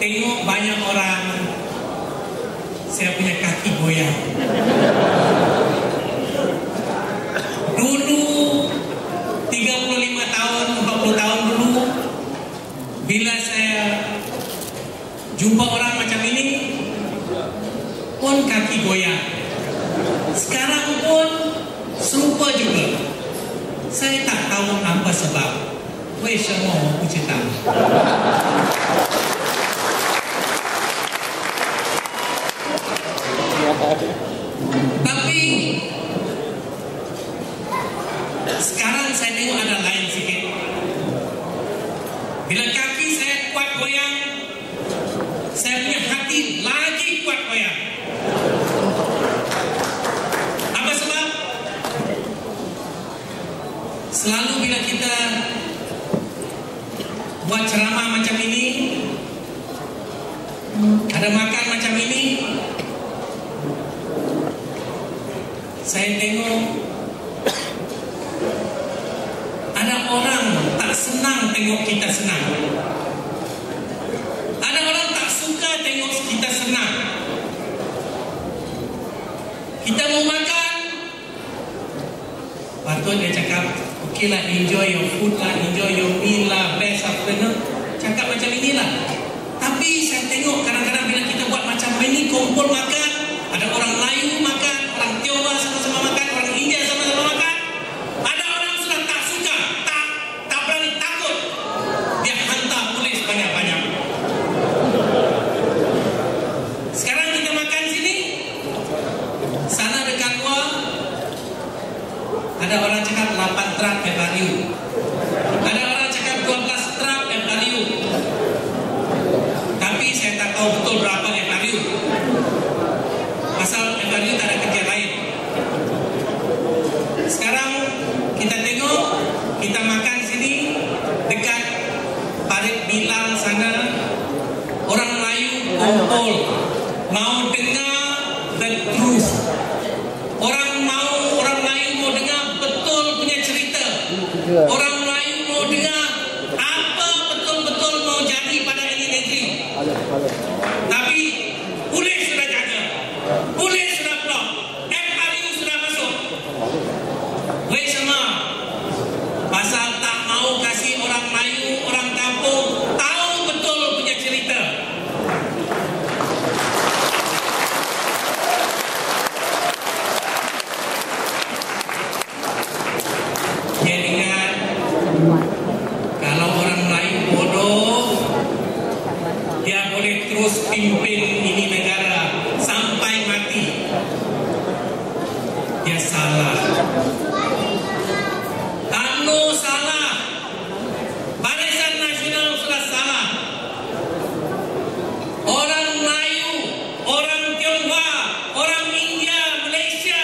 tengok banyak orang saya punya kaki goyang. Dulu 35 tahun, 40 tahun dulu, bila saya jumpa orang macam ini pun kaki goyang. Sekarang pun serupa juga. Saya tak tahu apa sebab. 为什么我不知道？ Tapi sekarang saya tengok ada lain sikit. Bila kaki saya kuat goyang, saya punya hati lagi kuat goyang. Apa sebab? Selalu bila kita buat ceramah macam ini, ada makan macam ini, saya tengok ada orang tak senang tengok kita senang. Ada orang tak suka tengok kita senang. Kita mau makan, patut dia cakap, okay lah, enjoy your food lah, enjoy your meal lah, best afternoon. Cakap macam inilah. Tapi saya tengok kadang-kadang bila kita buat macam ini, kumpul makan, ada orang Melayu makan, orang Tionghoa sama-sama makan, orang India sama-sama makan. Ada orang sudah tak suka, tak berani, takut. Dia hantar polis banyak-banyak. Sekarang kita makan sini, sana dekat luar, ada orang cakap 8 truk FRU. Ada orang cakap 12 truk FRU. Tapi saya tak tahu betul berapa FRU. Pasal FRU tak ada kerja lain. Sekarang kita tengok, kita makan sini dekat Parit Bilal sana, orang Melayu kumpul mau dengar the truth. Orang Melayu mau dengar betul punya cerita. Orang Melayu mau dengar apa betul-betul mau jadi pada ini negeri. Tapi polis sudah jaga, polis sudah blok, FRU sudah masuk. Wei sama? Pasal tak mau kasih orang Melayu, orang kampung tahu betul punya cerita. Dia ingat, kalau orang Melayu bodoh, dia boleh terus pimpin ini negara sampai mati. Dia salah. UMNO salah. Barisan Nasional sudah salah. Orang Melayu, orang Tionghoa, orang India, Malaysia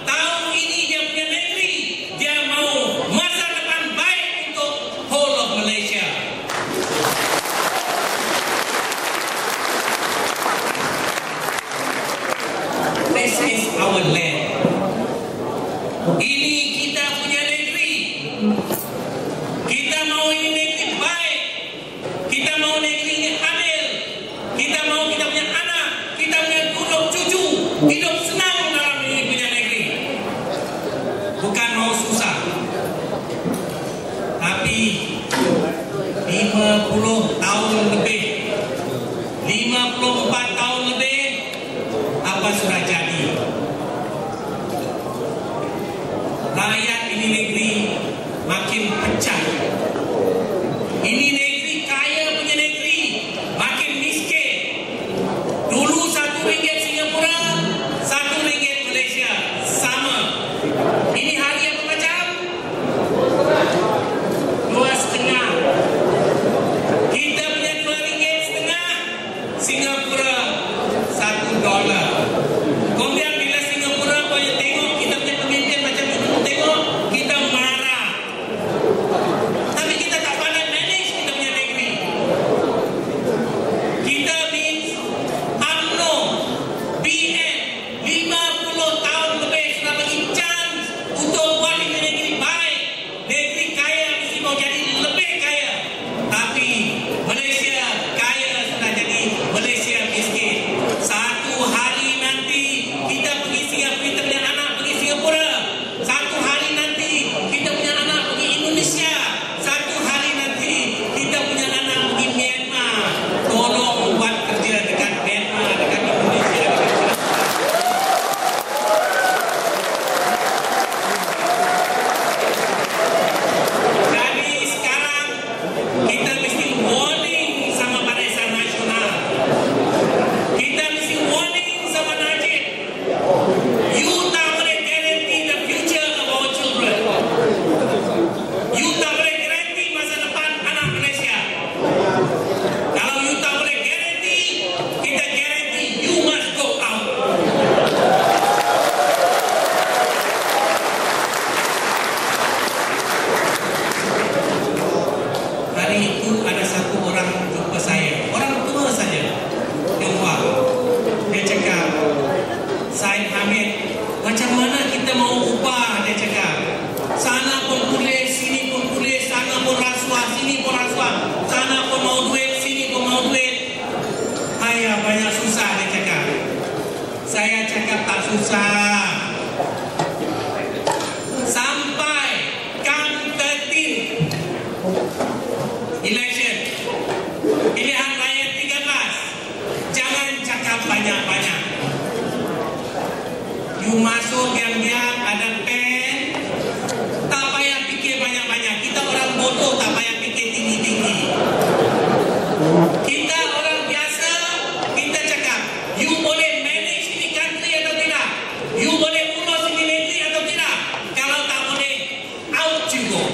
tahu ini dia punya negeri. Dia mau masa depan baik untuk whole of Malaysia. This is our land. Ini kita punya negeri. Kita mau ini negeri baik. Kita mau negeri ini adil. Kita mau kita punya anak, kita punya anak cucu hidup senang dalam ini punya negeri. Bukan mau susah. Tapi 50 tahun lebih, 54 tahun lebih, apa sudah jadi? Rakyat ini negeri makin pecah. Ini negeri kaya punya negeri makin miskin. Dulu RM1 Singapura, RM1 Malaysia sama. Ini hari apa macam? 2,5. Kita punya RM2,5, Singapura $1. Kemudian bila Singapura boleh tengok kita punya pemimpin macam itu, tengok kita marah. susah. Sampai come 13 election, pilihan raya 13, jangan cakap banyak-banyak. You masuk diam-diam, ada pen, tak payah fikir banyak-banyak. Kita orang bodoh, tak payah fikir tinggi-tinggi. Kita orang biasa, kita cakap, you boleh manage ini country atau tidak? You boleh urus ini negeri atau tidak? Kalau tak boleh, out you go.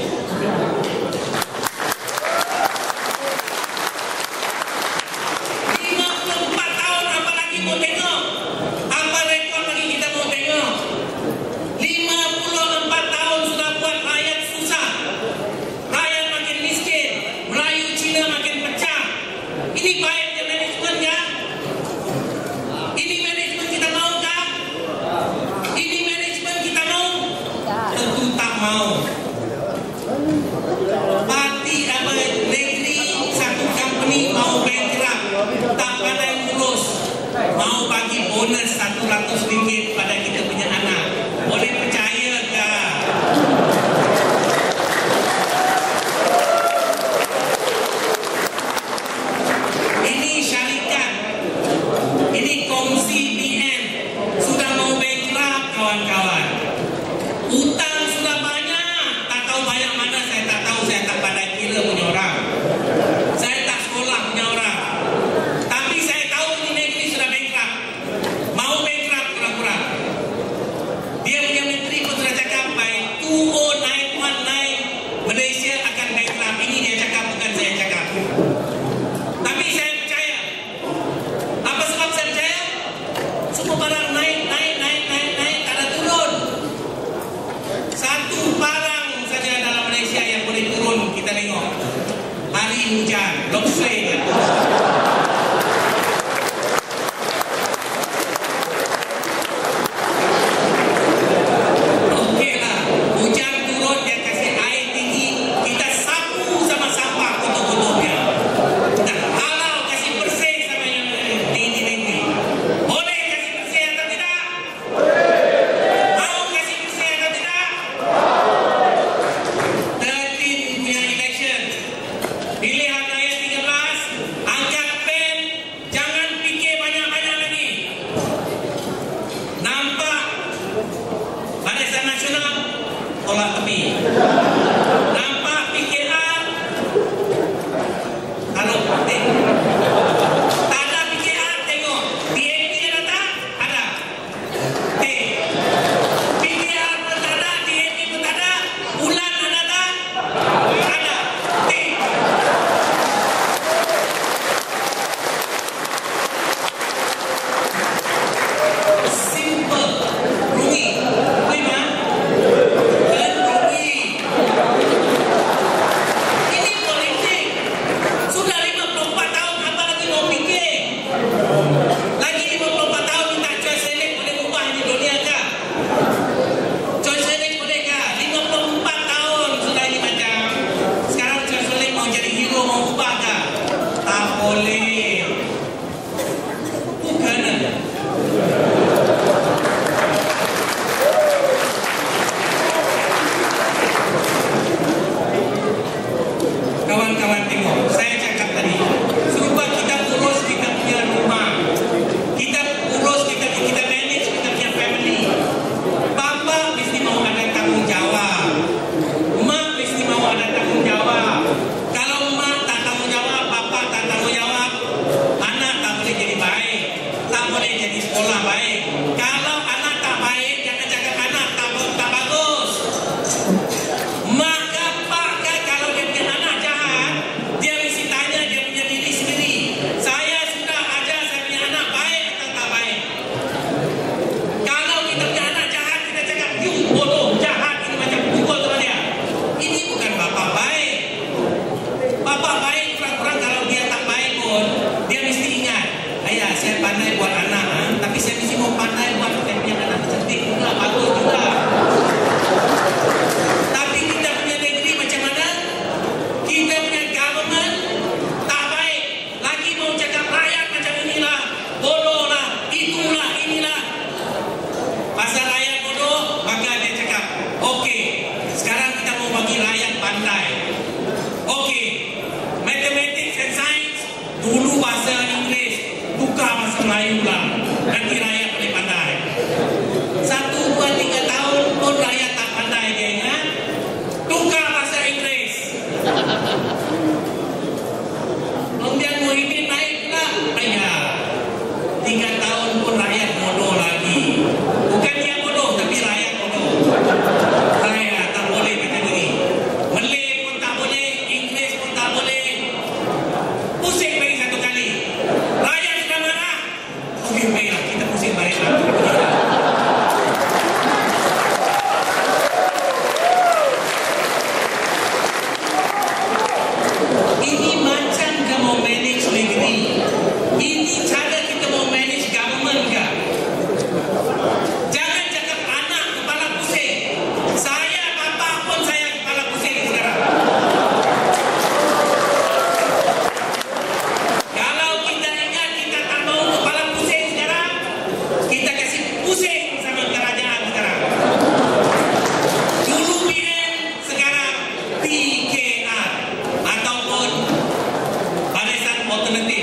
Apa lagi mau tengok? Apa rekod lagi kita mau tengok? 54 tahun sudah buat rakyat susah, rakyat makin miskin, Melayu Cina makin pecah. Ini baiknya manajemen ya? Ini manajemen kita mau kah? Ini manajemen kita mau? Tentu tak mau. Parti apa negeri, satu company mau bankrupt, tak pandai ngurus, mau bagi bonus RM100 pada kita punya anak. Boleh percaya kah? Ini syarikat, ini kongsi BN sudah mau bankrupt kawan-kawan. Hutang sudah banyak, tak tahu banyak mana, saya tak tahu, saya tak pandai kira punya orang. Saya tak sekolah punya orang. Tapi saya tahu ini negeri sudah bankrupt. Mau bankrupt kurang-kurang. Dia punya menteri pun sudah cakap by 2019 Malaysia akan bankrupt. Ini dia cakap, bukan saya cakap. Tapi saya percaya. Apa sebab saya percaya? Semua barang naik, tak ada turun. Satu barang saja dalam Malaysia yang boleh turun, kita tengok. Hari hujan, longsleting. Okeylah, hujan turun, dia kasih air tinggi, kita sapu sama sampah kotor-kotornya. Nah, halau kasih bersih sama yang tinggi-tinggi. Boleh kasih bersih atau tidak? Mau kasih bersih atau tidak? 13 punya election, pilihan raya 13, angkat pen, jangan fikir banyak-banyak lagi. Nampak Barisan Nasional, tolak tepi. Nampak PKR, kalau tak ada PKR, tengok DAP ada tak? Ada. PKR pun tak ada, DAP pun tak ada. Bulan ada tak? Ada. Simple. Rugi. Terima. Dan rugi. Ini politik. Sudah 54 tahun, apa lagi mau fikir? Lagi 54 tahun minta choice elect, boleh ubah ini dunia kah? Choice elect boleh kah? 54 tahun sudah ini macam. Sekarang choice elect mau jadi hero, mau ubah kah? Tak boleh. Bukan. Kawan-kawan tengok, saya cakap tadi, supaya kita urus kita punya rumah, kita urus kita manage kita punya family. Bapa mesti mau ada tanggung jawab, mak mesti mau ada tanggung jawab. Kalau mak tak tanggung jawab, bapa tak tanggung jawab, anak tak boleh jadi baik, tak boleh jadi sekolah baik. Kalau anak tak baik, jangan cakap anak tak bagus. Maka pak kalau dia punya anak jahat, dia mesti tanya dia punya diri sendiri. Saya sudah ajar saya punya anak baik atau tak baik? Kalau kita punya anak jahat, kita cakap you bodoh, jahat, ini macam pukul sama dia. Ini bukan bapa baik. Bapa baik kurang-kurang kalau dia tak baik, dulu bahasa Inggeris, tukar bahasa Melayu lah. Nanti rakyat boleh pandai. 1, 2, 3 tahun pun rakyat tak pandai dia ingat. Tukar bahasa Inggeris. Kemudian Muhyiddin naik pula. Ayah, 3 tahun pun rakyat bodoh lagi. Bukan dia bodoh, tapi rakyat bodoh. Saya tak boleh macam ini. Malay pun tak boleh, Inggeris pun tak boleh. Pusing lagi 1 kali. Rakyat sudah marah. Okey, baiklah, kita pusing balik lah. Ini macam kita mau manage negeri. Ini cara kita mau manage government ke? Jangan cakap anak kepala pusing. Saya bapa pun saya kepala pusing sekarang. Kalau kita ingat kita tak mau kepala pusing sekarang, kita kasih pusing sama kerajaan sekarang. Dulu BN, sekarang PKR ataupun Barisan Alternatif